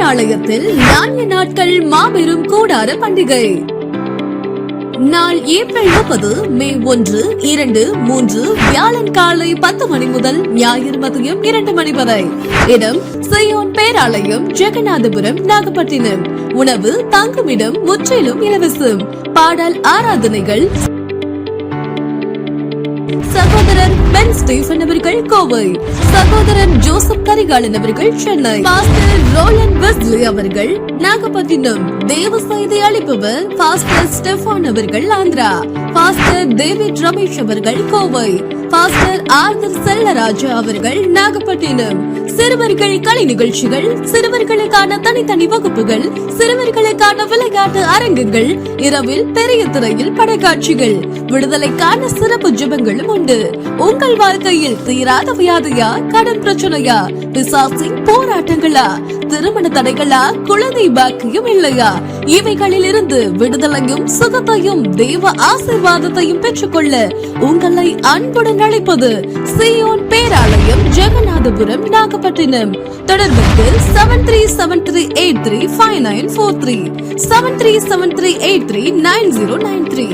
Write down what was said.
பேராலயத்தில் 4 நாட்கள் மாபெரும் கூடார பண்டிகை. நாள் ஏப்ரல் 30, மே 1, 2, 3 வியாழன் காலை 10 மணி முதல் ஞாயிறு மதியம் 2 மணி வரை. இடம் சீயோன் பேராலயம், ஜெகநாதபுரம், நாகப்பட்டினம். உணவு, தங்குமிடம் முற்றிலும் இலவசம். பாடல், ஆராதனைகள் சகோதரர் பென் ஸ்டீபன் அவர்கள் கோவை, சகோதரர் ஜோசப் கரிகாலன் அவர்கள் சென்னை, பாஸ்டர் ரோலன் வெஸ்லி அவர்கள் நாகப்பட்டினம். தேவ செய்தி அளிப்பவர் பாஸ்டர் ஸ்டெஃபான் அவர்கள் ஆந்திரா, பாஸ்டர் டேவிட் ரமேஷ் அவர்கள் கோவை, பாஸ்டர் ஆர்தர் செல்லராஜா அவர்கள் நாகப்பட்டினம். சிறுவர்கள் கலை நிகழ்ச்சிகள், சிறுவர்களுக்கான தனித்தனி வகுப்புகள், சிறுவர்களுக்கான விளையாட்டு அரங்குகள், இரவில் பெரிய திரையில் படக்காட்சிகள், விடுதலைக்கான சிறப்பு ஜெபங்களும் உண்டு. உங்கள் வாழ்க்கையில் தீராத வியாதியா, கடன் பிரச்சனையா, பிசாசின் போராட்டங்களா, திருமண தடைகளா, குழந்தை பாக்கியம் இல்லையா, இவைகளில் இருந்து விடுதலையும் சுகத்தையும் தேவ ஆசீர்வாதத்தையும் பெற்றுக்கொள்ள உங்களை அன்புடன் அழைப்பது சீயோன் பேராலயம், ஜெகநாதபுரம், நாகப்பட்டினம். தொடர்புக்கு 7373835943, 7373839093.